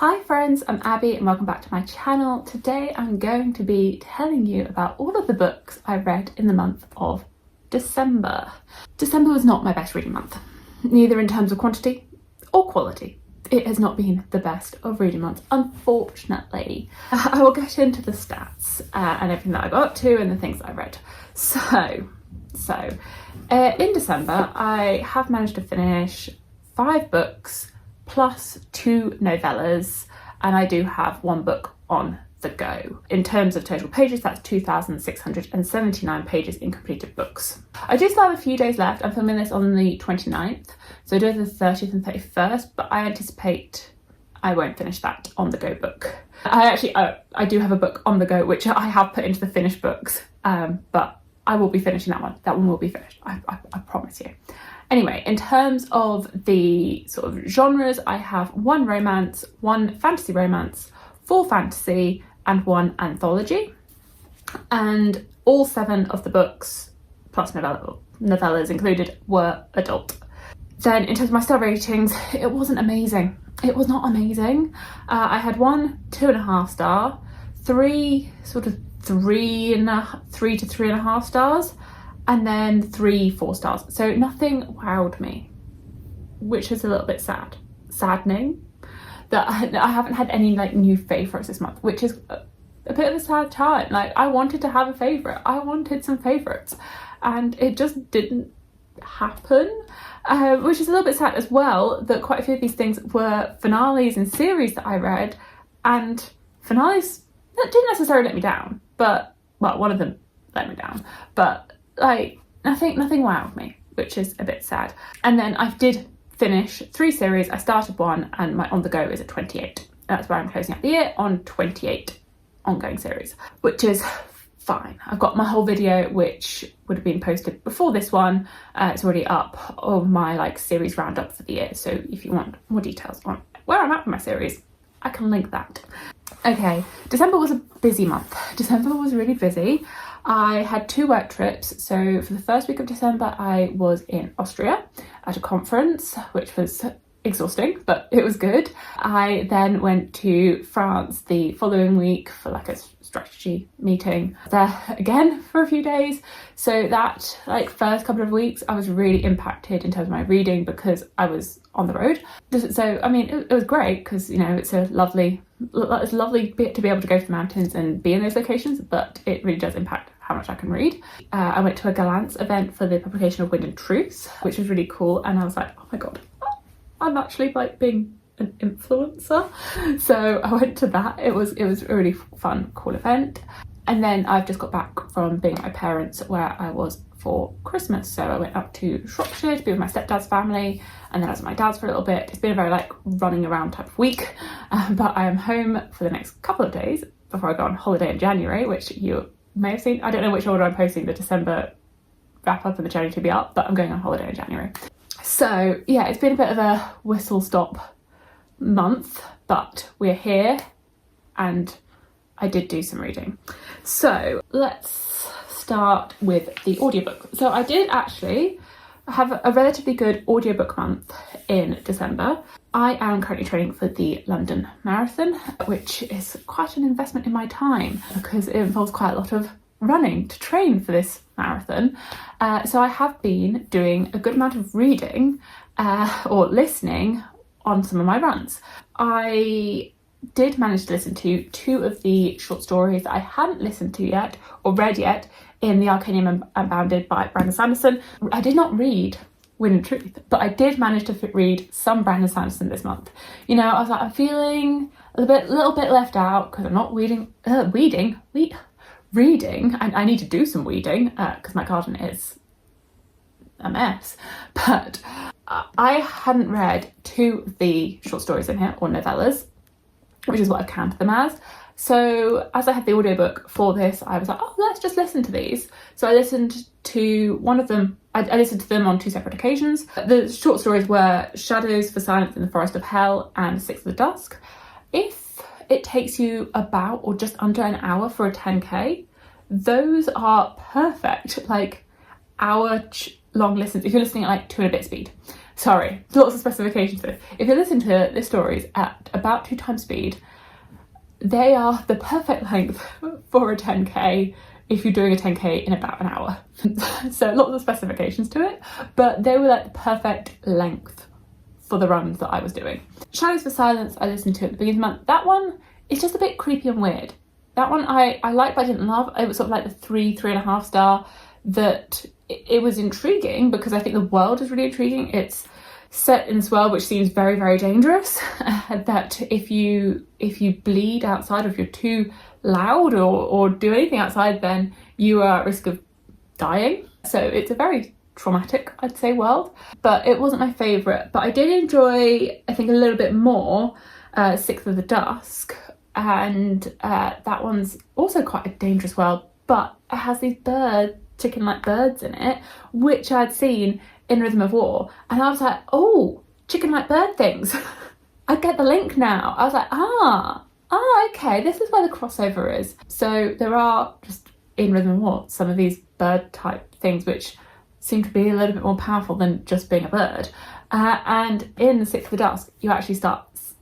Hi friends, I'm Abby and welcome back to my channel. Today I'm going to be telling you about all of the books I read in the month of December. December was not my best reading month, neither in terms of quantity or quality. It has not been the best of reading months, unfortunately. I will get into the stats and everything that I got up to and the things that I read. So in December I have managed to finish 5 books plus 2 novellas, and I do have 1 book on the go. In terms of total pages, that's 2,679 pages in completed books. I do still have a few days left. I'm filming this on the 29th, so I do have the 30th and 31st, but I anticipate I won't finish that on the go book. I do have a book on the go which I have put into the finished books, but I will be finishing that one. That one will be finished, I promise you. Anyway, in terms of the sort of genres, I have 1 romance, 1 fantasy romance, 4 fantasy, and 1 anthology. And all 7 of the books, plus novellas included, were adult. Then in terms of my star ratings, it wasn't amazing. It was not amazing. I had 1 2.5 star, 3 sort of 3 to 3.5 stars, and then 3 4 stars. So nothing wowed me, which is a little bit saddening that I haven't had any like new favourites this month, which is a bit of a sad time. Like, I wanted to have a favourite. I wanted some favourites and it just didn't happen, which is a little bit sad as well, that quite a few of these things were finales in series that I read, and finales that didn't necessarily let me down, but, well, one of them let me down, but like nothing wowed me, which is a bit sad. And then I did finish 3 series. I started 1 and my on the go is at 28. That's where I'm closing out the year, on 28 ongoing series, which is fine. I've got my whole video, which would have been posted before this one. It's already up, of my like series roundup for the year, so if you want more details on where I'm at with my series, I can link that. Okay, December was a busy month. December was really busy. I had 2 work trips. So for the first week of December, I was in Austria at a conference, which was exhausting, but it was good. I then went to France the following week for like a strategy meeting there again for a few days. So that like first couple of weeks I was really impacted in terms of my reading because I was on the road. So I mean it was great because, you know, it's lovely to be able to go to the mountains and be in those locations, but it really does impact how much I can read. I went to a Galance event for the publication of Wind and Truth, which was really cool, and I was like, oh my god, I'm actually like being an influencer. So I went to that. It was a really fun, cool event. And then I've just got back from being at my parents where I was for Christmas. So I went up to Shropshire to be with my stepdad's family, and then I was at my dad's for a little bit. It's been a very like running around type of week, but I am home for the next couple of days before I go on holiday in January, which you may have seen. I don't know which order I'm posting the December wrap up and the January to be up, but I'm going on holiday in January. So yeah, it's been a bit of a whistle stop month, but we're here and I did do some reading. So let's start with the audiobook. So I did actually have a relatively good audiobook month in December. I am currently training for the London Marathon, which is quite an investment in my time because it involves quite a lot of running to train for this marathon. So I have been doing a good amount of reading or listening on some of my runs. I did manage to listen to 2 of the short stories that I hadn't listened to yet or read yet in The Arcanium Unbounded by Brandon Sanderson. I did not read Wind and Truth, but I did manage to read some Brandon Sanderson this month. You know, I was like, I'm feeling a little bit left out because I'm not reading. I need to do some weeding because my garden is a mess. But I hadn't read 2 of the short stories in here, or novellas, which is what I've counted them as. So as I had the audiobook for this, I was like, oh, let's just listen to these. So I listened to one of them. I listened to them on 2 separate occasions. The short stories were Shadows for Silence in the Forest of Hell and Six of the Dusk. If it takes you about or just under an hour for a 10k, those are perfect, like hour long listens if you're listening at like 2 and a bit speed. Sorry, lots of specifications to this. If you listen to the stories at about 2 times speed, they are the perfect length for a 10k if you're doing a 10k in about an hour. So lots of specifications to it, but they were like the perfect length for the runs that I was doing. Shadows for Silence I listened to at the beginning of the month. That one is just a bit creepy and weird. That one I liked but I didn't love. It was sort of like the 3.5 star, that it was intriguing because I think the world is really intriguing. It's set in this world which seems very, very dangerous, that if you bleed outside, or if you're too loud or do anything outside, then you are at risk of dying. So it's a very traumatic, I'd say, world, but it wasn't my favourite. But I did enjoy, I think, a little bit more Sixth of the Dusk, and that one's also quite a dangerous world, but it has these chicken-like birds in it, which I'd seen in Rhythm of War, and I was like, oh, chicken-like bird things. I get the link now. I was like, okay, this is where the crossover is. So there are, just in Rhythm of War, some of these bird-type things which seem to be a little bit more powerful than just being a bird. And in Sixth of the Dusk, you actually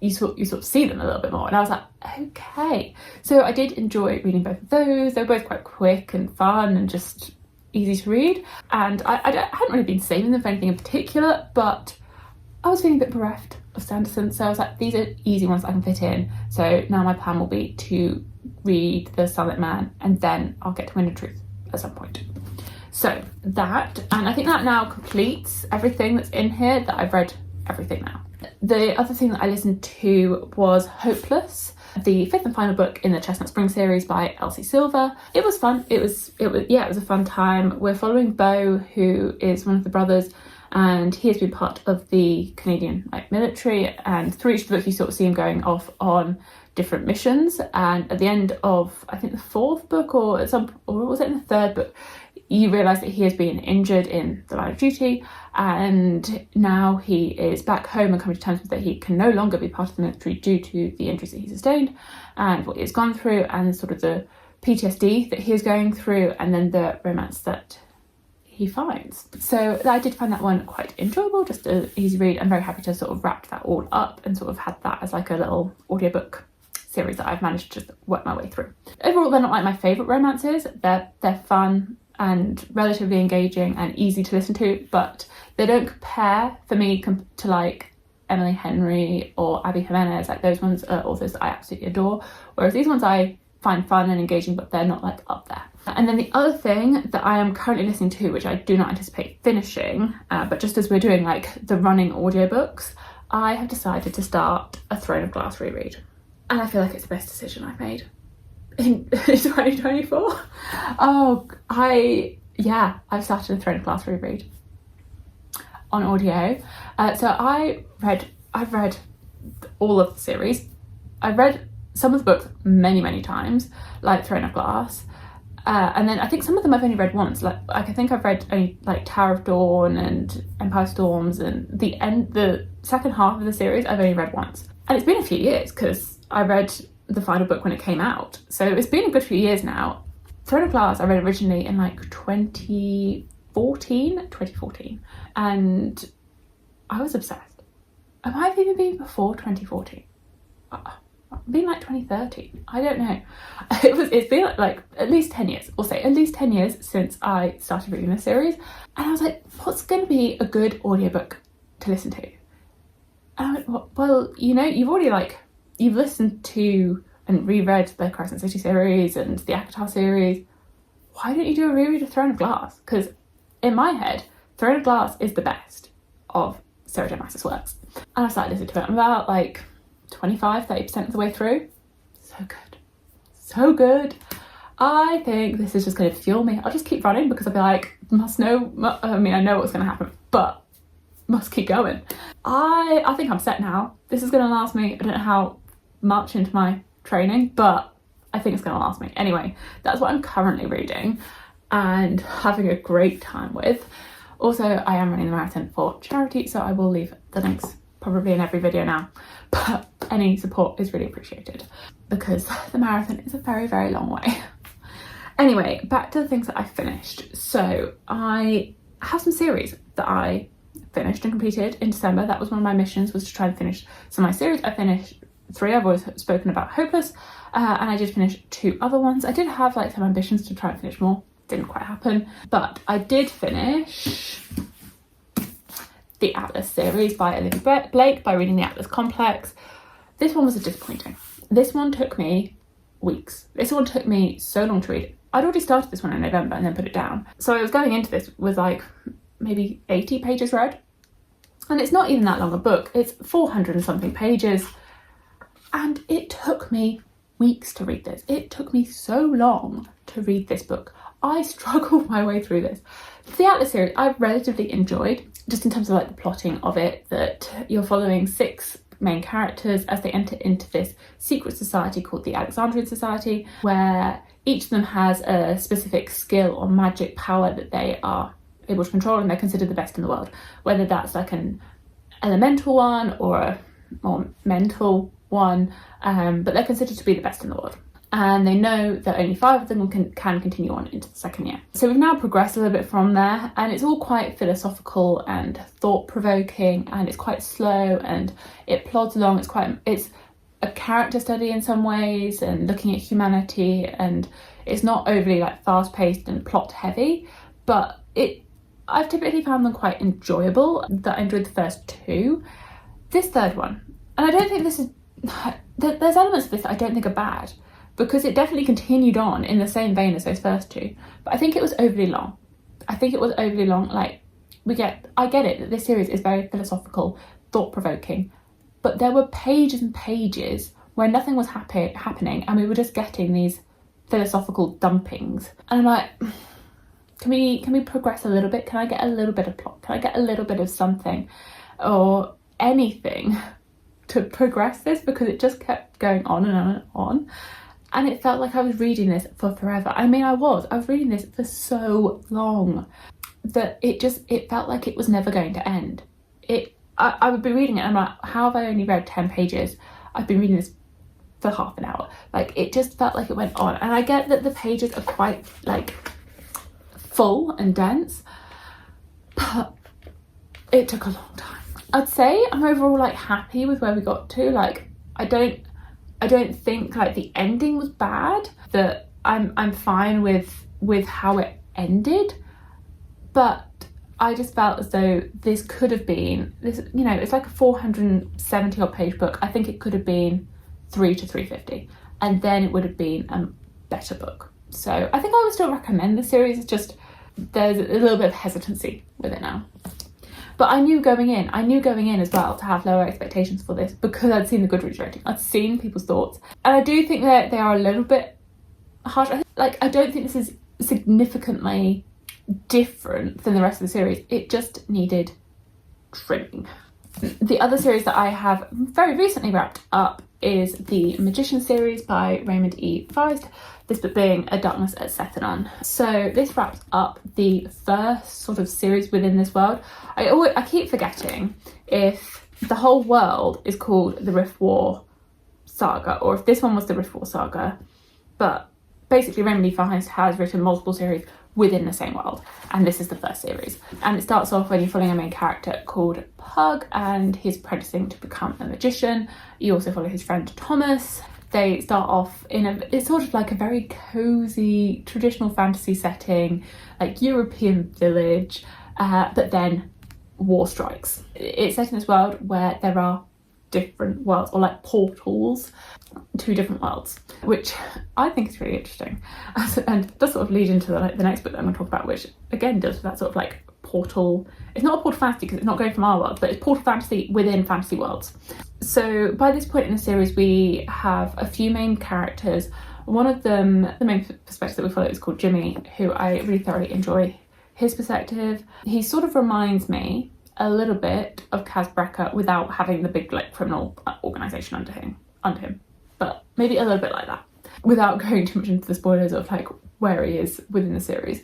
you sort of see them a little bit more, and I was like, okay. So I did enjoy reading both of those. They were both quite quick and fun and just easy to read, and I hadn't really been saving them for anything in particular, but I was feeling a bit bereft of Sanderson, so I was like, these are easy ones I can fit in. So now my plan will be to read The Silent Man, and then I'll get to Wind and Truth at some point. So that, and I think that now completes everything that's in here, that I've read everything now. The other thing that I listened to was Hopeless, the 5th and final book in the Chestnut Spring series by Elsie Silver. It was fun. It was a fun time. We're following Beau, who is one of the brothers, and he has been part of the Canadian military, and through each of the books you sort of see him going off on different missions, and at the end of, I think, the 4th book, or was it in the 3rd book, you realise that he has been injured in the line of duty, and now he is back home and coming to terms with that he can no longer be part of the military due to the injuries that he sustained and what he has gone through, and sort of the PTSD that he is going through, and then the romance that he finds. So I did find that one quite enjoyable, just an easy read. I'm very happy to sort of wrap that all up and sort of had that as like a little audiobook series that I've managed to just work my way through. Overall, they're not like my favourite romances. They're fun and relatively engaging and easy to listen to, but they don't compare for me to like Emily Henry or Abby Jimenez. Like, those ones are authors that I absolutely adore, whereas these ones I find fun and engaging, but they're not like up there. And then the other thing that I am currently listening to, which I do not anticipate finishing, but just as we're doing like the running audiobooks, I have decided to start a Throne of Glass reread, and I feel like it's the best decision I've made in 2024. I've started a Throne of Glass reread on audio. So I've read all of the series. I've read some of the books many times, like Throne of Glass, and then I think some of them I've only read once. Like I think I've read only like Tower of Dawn and Empire Storms, and the second half of the series I've only read once, and it's been a few years because I read the final book when it came out, so it's been a good few years now. Throne of Glass I read originally in like 2014, and I was obsessed. It might have even been before 2014. Been like 2013, I don't know. It's been like at least 10 years, or say at least 10 years since I started reading this series, and I was like, what's going to be a good audiobook to listen to? And I went, well, you've listened to and reread the Crescent City series and the ACOTAR series. Why don't you do a reread of Throne of Glass? Because in my head, Throne of Glass is the best of Sarah J. Maas's works. And I started listening to it. I'm about like 25-30% of the way through. So good. I think this is just going to fuel me. I'll just keep running because I'll be like, I know what's going to happen, but must keep going. I think I'm set now. This is going to last me, I don't know how much into my training, but I think it's going to last me. Anyway, that's what I'm currently reading and having a great time with. Also, I am running the marathon for charity, so I will leave the links probably in every video now, but any support is really appreciated because the marathon is a very, very long way. Anyway, back to the things that I finished. So I have some series that I finished and completed in December. That was one of my missions, was to try and finish some of my series. I finished 3. I've always spoken about Hopeless, and I did finish 2 other ones. I did have like some ambitions to try and finish more. Didn't quite happen, but I did finish the Atlas series by Olivia Blake by reading the Atlas Complex. This one was disappointing. This one took me weeks. This one took me so long to read. I'd already started this one in November and then put it down. So I was going into this with like maybe 80 pages read. And it's not even that long a book. It's 400 and something pages. And it took me weeks to read this. It took me so long to read this book. I struggled my way through this. The Atlas series I've relatively enjoyed, just in terms of like the plotting of it, that you're following 6 main characters as they enter into this secret society called the Alexandrian Society, where each of them has a specific skill or magic power that they are able to control, and they're considered the best in the world, whether that's like an elemental one or a more mental one, but they're considered to be the best in the world. And they know that only 5 of them can continue on into the second year. So we've now progressed a little bit from there, and it's all quite philosophical and thought-provoking, and it's quite slow and it plods along. It's a character study in some ways and looking at humanity, and it's not overly like fast-paced and plot-heavy, but I've typically found them quite enjoyable. That I enjoyed the first 2. This third one, and I don't think this is... There's elements of this that I don't think are bad, because it definitely continued on in the same vein as those first 2. But I think it was overly long. Like, I get it that this series is very philosophical, thought-provoking, but there were pages and pages where nothing was happening, and we were just getting these philosophical dumpings. And I'm like, can we progress a little bit? Can I get a little bit of plot? Can I get a little bit of something or anything to progress this? Because it just kept going on and on and on. And it felt like I was reading this for forever. I mean, I was reading this for so long that it felt like it was never going to end. I would be reading it and I'm like, how have I only read 10 pages? I've been reading this for half an hour. Like, it just felt like it went on. And I get that the pages are quite like full and dense, but it took a long time. I'd say I'm overall like happy with where we got to. Like, I don't think like the ending was bad, that I'm fine with how it ended, but I just felt as though this could have been this, you know, it's like a 470 odd page book. I think it could have been 3 to 350, and then it would have been a better book. So I think I would still recommend the series. It's just there's a little bit of hesitancy with it now. But I knew going in as well to have lower expectations for this, because I'd seen the Goodreads rating, I'd seen people's thoughts, and I do think that they are a little bit harsh. I don't think this is significantly different than the rest of the series. It just needed trimming. The other series that I have very recently wrapped up is the Magician series by Raymond E. Feist, this book being A Darkness at Sethenon. So this wraps up the first sort of series within this world. I keep forgetting if the whole world is called the Rift War Saga, or if this one was the Rift War Saga, but basically Raymond E. Feist has written multiple series within the same world, and this is the first series. And it starts off when you're following a main character called Pug, and he's apprenticing to become a magician. You also follow his friend Thomas. They start off it's sort of like a very cozy traditional fantasy setting, like European village, but then war strikes. It's set in this world where there are different worlds, or like portals to different worlds, which I think is really interesting, and does sort of lead into the next book that I'm going to talk about, which again deals with that sort of like portal. It's not a portal fantasy because it's not going from our world, but it's portal fantasy within fantasy worlds. So by this point in the series, we have a few main characters. One of them, the main perspective that we follow, is called Jimmy, who I really thoroughly enjoy his perspective. He sort of reminds me a little bit of Kaz Brekker without having the big like criminal organisation under him, but maybe a little bit like that, without going too much into the spoilers of like where he is within the series.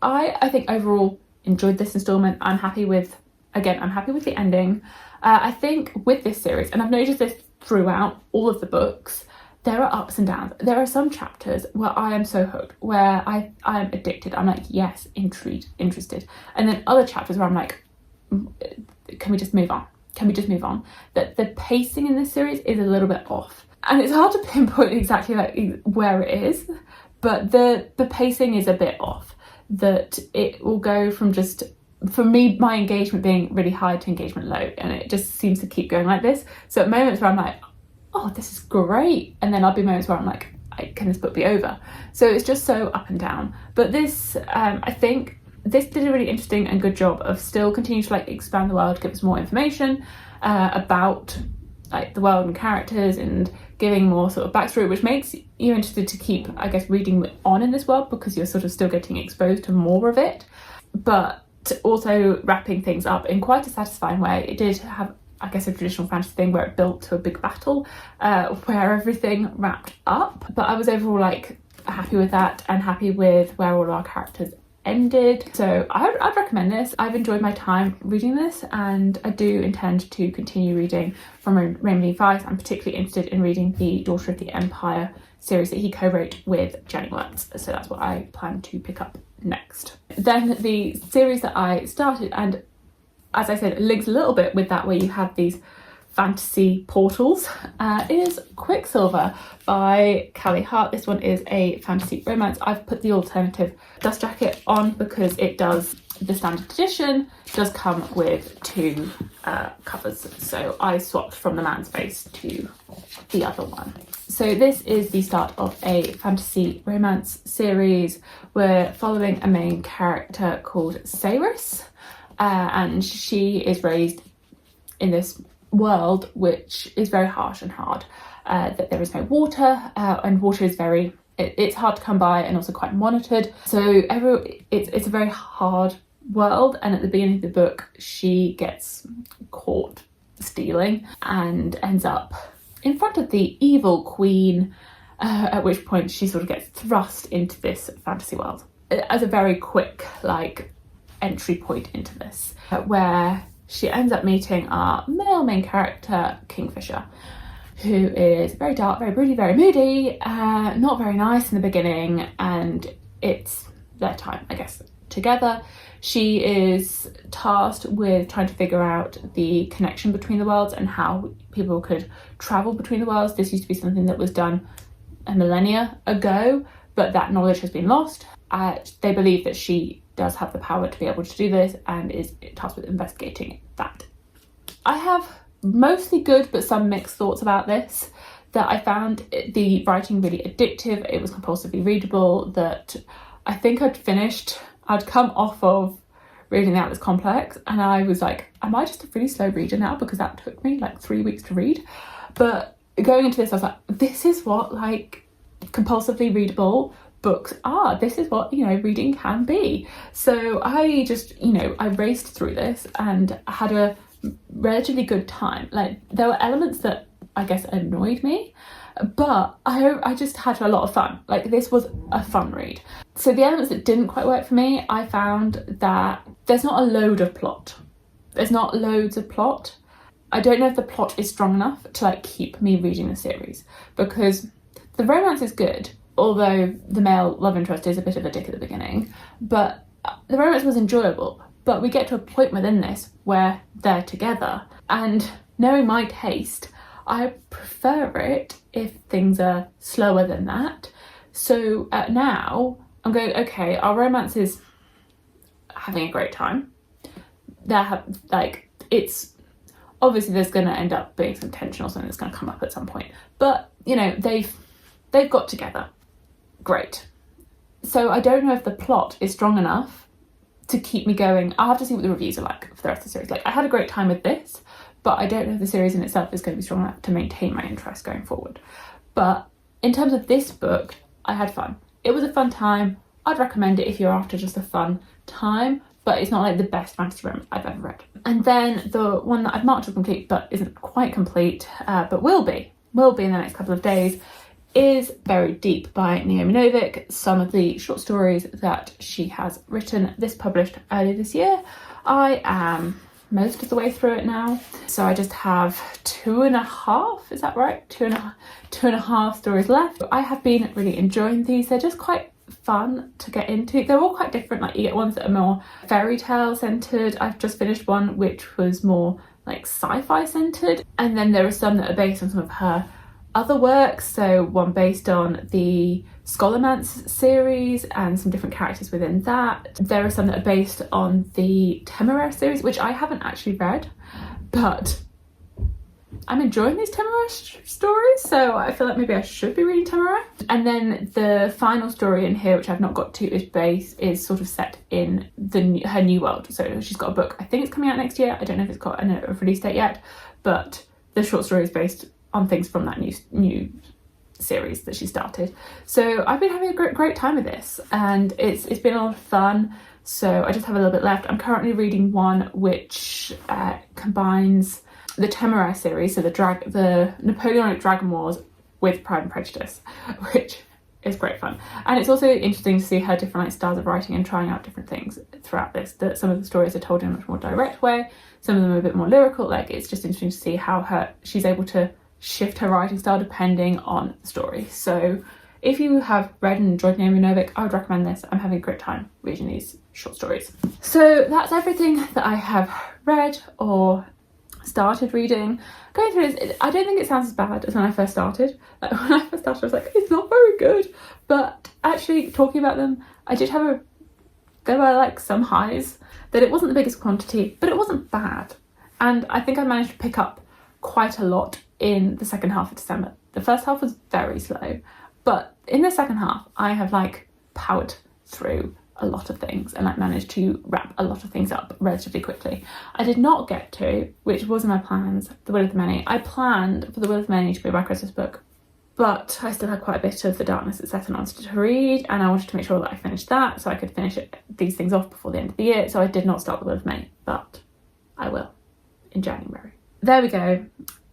I think overall enjoyed this instalment. I'm happy with the ending. I think with this series, and I've noticed this throughout all of the books, there are ups and downs. There are some chapters where I am so hooked, where I am addicted. I'm like, yes, intrigued, interested. And then other chapters where I'm like, can we just move on? Can we just move on? That the pacing in this series is a little bit off. And it's hard to pinpoint exactly like where it is, but the pacing is a bit off. That it will go from just, for me, my engagement being really high to engagement low, and it just seems to keep going like this. So at moments where I'm like, oh, this is great, and then I'll be moments where I'm like, can this book be over? So it's just so up and down. But this, I think this did a really interesting and good job of still continuing to like expand the world, give us more information about like the world and characters, and giving more sort of backstory, which makes you interested to keep, I guess, reading on in this world, because you're sort of still getting exposed to more of it, but also wrapping things up in quite a satisfying way. It did have, I guess, a traditional fantasy thing where it built to a big battle where everything wrapped up, but I was overall like happy with that and happy with where all of our characters ended. So I'd recommend this. I've enjoyed my time reading this, and I do intend to continue reading from Raymond E. Weiss. I'm particularly interested in reading the Daughter of the Empire series that he co-wrote with Jenny Wirtz, so that's what I plan to pick up next. Then the series that I started, and as I said, it links a little bit with that, where you have these fantasy portals, is Quicksilver by Callie Hart. This one is a fantasy romance. I've put the alternative dust jacket on because it does, the standard edition does come with 2 covers, so I swapped from the man's face to the other one. So this is the start of a fantasy romance series. We're following a main character called Cyrus, and she is raised in this world which is very harsh and hard, that there is no water, and water is very, it's hard to come by and also quite monitored. So it's a very hard world, and at the beginning of the book she gets caught stealing and ends up in front of the evil queen, at which point she sort of gets thrust into this fantasy world as a very quick like entry point into this, where she ends up meeting our male main character, Kingfisher, who is very dark, very broody, very moody, not very nice in the beginning, and it's their time, I guess, together. She is tasked with trying to figure out the connection between the worlds and how people could travel between the worlds. This used to be something that was done a millennia ago, but that knowledge has been lost. They believe that she does have the power to be able to do this and is tasked with investigating that. I have mostly good but some mixed thoughts about this. That I found the writing really addictive, it was compulsively readable, that I think I'd come off of reading The Atlas Complex and I was like, am I just a really slow reader now, because that took me like 3 weeks to read. But going into this I was like, this is what like compulsively readable books are. This is what, reading can be. So I just, I raced through this and had a relatively good time. Like, there were elements that I guess annoyed me, but I just had a lot of fun. Like, this was a fun read. So the elements that didn't quite work for me, I found that there's not a load of plot. There's not loads of plot. I don't know if the plot is strong enough to like keep me reading the series, because the romance is good, although the male love interest is a bit of a dick at the beginning, but the romance was enjoyable. But we get to a point within this where they're together, and knowing my taste, I prefer it if things are slower than that. So now I'm going, okay, our romance is having a great time. It's obviously there's going to end up being some tension or something that's going to come up at some point, but they've got together. Great. So I don't know if the plot is strong enough to keep me going. I'll have to see what the reviews are like for the rest of the series. Like, I had a great time with this, but I don't know if the series in itself is going to be strong enough to maintain my interest going forward. But in terms of this book, I had fun. It was a fun time. I'd recommend it if you're after just a fun time, but it's not like the best fantasy romance I've ever read. And then the one that I've marked to complete but isn't quite complete, but will be in the next couple of days, is Buried Deep by Naomi Novik. Some of the short stories that she has written, this published earlier this year. I am most of the way through it now, so I just have 2.5, is that right? Two and a half stories left. I have been really enjoying these. They're just quite fun to get into. They're all quite different. Like you get ones that are more fairy tale centered. I've just finished one which was more like sci-fi centered, and then there are some that are based on some of her other works. So one based on the Scholarmance series and some different characters within that. There are some that are based on the Temeraire series, which I haven't actually read, but I'm enjoying these Temeraire stories, so I feel like maybe I should be reading Temeraire. And then the final story in here, which I've not got to, is sort of set in her new world. So she's got a book, I think it's coming out next year. I don't know if it's got a release date yet, but the short story is based on things from that new series that she started. So I've been having a great time with this, and it's been a lot of fun. So I just have a little bit left. I'm currently reading one which combines the Temeraire series, so the Napoleonic Dragon Wars, with Pride and Prejudice, which is great fun. And it's also interesting to see her different styles of writing and trying out different things throughout this. That some of the stories are told in a much more direct way, some of them are a bit more lyrical. Like, it's just interesting to see how she's able to shift her writing style depending on the story. So if you have read and enjoyed Naomi Novik, I would recommend this. I'm having a great time reading these short stories. So that's everything that I have read or started reading. Going through this, I don't think it sounds as bad as when I first started. Like when I first started, I was like, it's not very good. But actually talking about them, there were like some highs. That it wasn't the biggest quantity, but it wasn't bad. And I think I managed to pick up quite a lot in the second half of December. The first half was very slow, but in the second half, I have like powered through a lot of things and like managed to wrap a lot of things up relatively quickly. I did not get to, which was in my plans, The Will of the Many. I planned for The Will of the Many to be my Christmas book, but I still had quite a bit of The Darkness That Set on to read, and I wanted to make sure that I finished that so I could finish these things off before the end of the year. So I did not start The Will of the Many, but I will in January. There we go.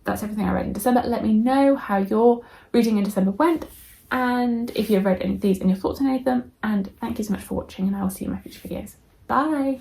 That's everything I read in December. Let me know how your reading in December went, and if you've read any of these and your thoughts on any of them. And thank you so much for watching, and I will see you in my future videos. Bye!